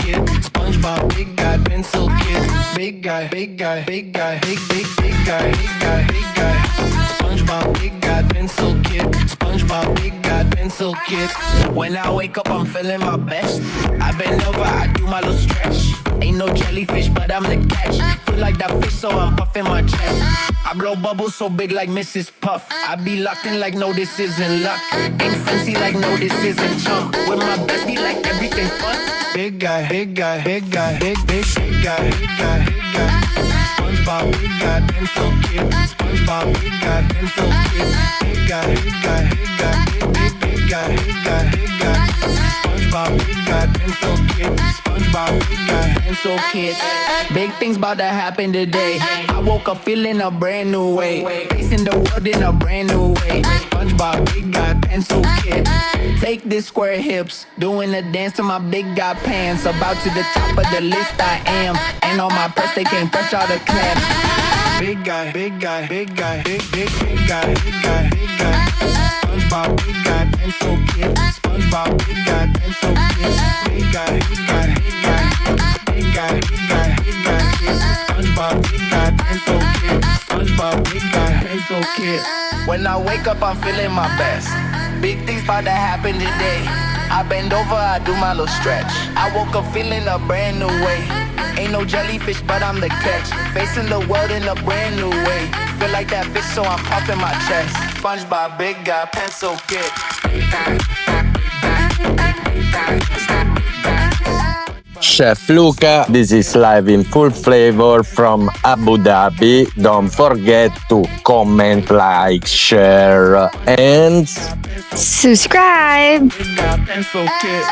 kid. SpongeBob, big guy, pencil kid. Big guy, big guy, big guy, big guy, big guy, big guy. SpongeBob, big guy, pencil kid. SpongeBob, big guy, pencil kid. When I wake up, I'm feeling my best. I bend over, I do my little stretch. Ain't no jellyfish, but I'm the catch. Feel like that fish, so I'm puffing my chest. I blow bubbles so big like Mrs. Puff. I be locked in like no, this isn't luck. Ain't fancy like no, this isn't chump. With my bestie like everything fun. Big guy, big guy, big guy, big guy, big guy, big guy. SpongeBob, big guy, pencil kid. SpongeBob, big guy, pencil kid. Big guy, big guy, big guy, big guy, big guy, big guy. SpongeBob, big guy, pencil kid. SpongeBob, big guy, pencil kid. Big things about to happen today. I woke up feeling a brand new way. Facing the world in a brand new way. SpongeBob, big guy, pencil kid. Take this square hips, doing a dance to my big guy pants. About to the top of the list I am. And on my purse they came fresh out of clamp. Big guy, big guy, big guy, big guy, big guy, big guy. SpongeBob, big guy, pencil kid. SpongeBob, big guy, pencil kid. Big guy, big guy, big guy, big guy, big guy, big guy, kid. SpongeBob, big guy, pencil kid. SpongeBob, big guy, pencil kid. When I wake up, I'm feeling my best. Big things about to happen today. I bend over, I do my little stretch. I woke up feeling a brand new way. Ain't no jellyfish, but I'm the catch. Facing the world in a brand new way. Feel like that fish, so I'm puffing my chest. SpongeBob, big guy, pencil kid. Chef Luca, this is live in full flavor from Abu Dhabi. Don't forget to comment, like, share, and subscribe. Big guy, pencil kid.